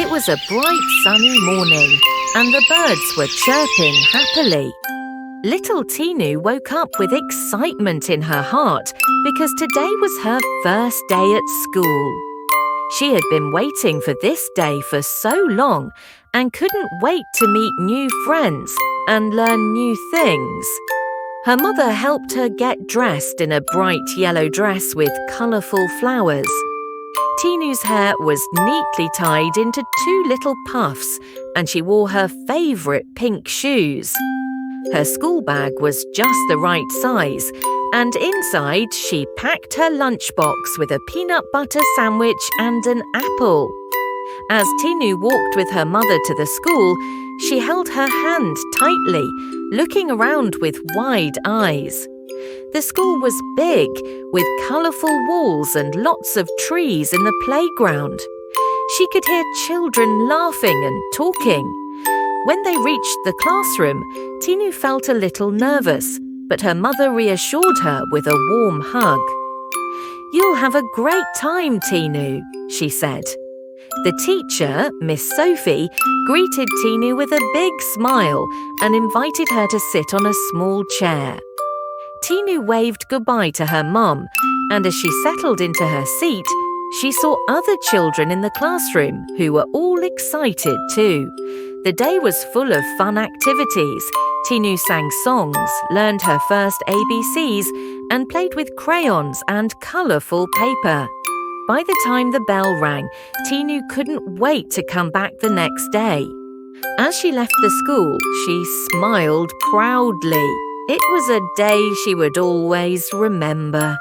It was a bright sunny morning and the birds were chirping happily. Little Tinu woke up with excitement in her heart because today was her first day at school. She had been waiting for this day for so long and couldn't wait to meet new friends and learn new things. Her mother helped her get dressed in a bright yellow dress with colourful flowers. Tinu's hair was neatly tied into 2 little puffs and she wore her favourite pink shoes. Her school bag was just the right size and inside she packed her lunchbox with a peanut butter sandwich and an apple. As Tinu walked with her mother to the school, she held her hand tightly, looking around with wide eyes. The school was big, with colourful walls and lots of trees in the playground. She could hear children laughing and talking. When they reached the classroom, Tinu felt a little nervous, but her mother reassured her with a warm hug. "You'll have a great time, Tinu," she said. The teacher, Miss Sophie, greeted Tinu with a big smile and invited her to sit on a small chair. Tinu waved goodbye to her mum, and as she settled into her seat, she saw other children in the classroom who were all excited too. The day was full of fun activities. Tinu sang songs, learned her first ABCs, and played with crayons and colourful paper. By the time the bell rang, Tinu couldn't wait to come back the next day. As she left the school, she smiled proudly. It was a day she would always remember.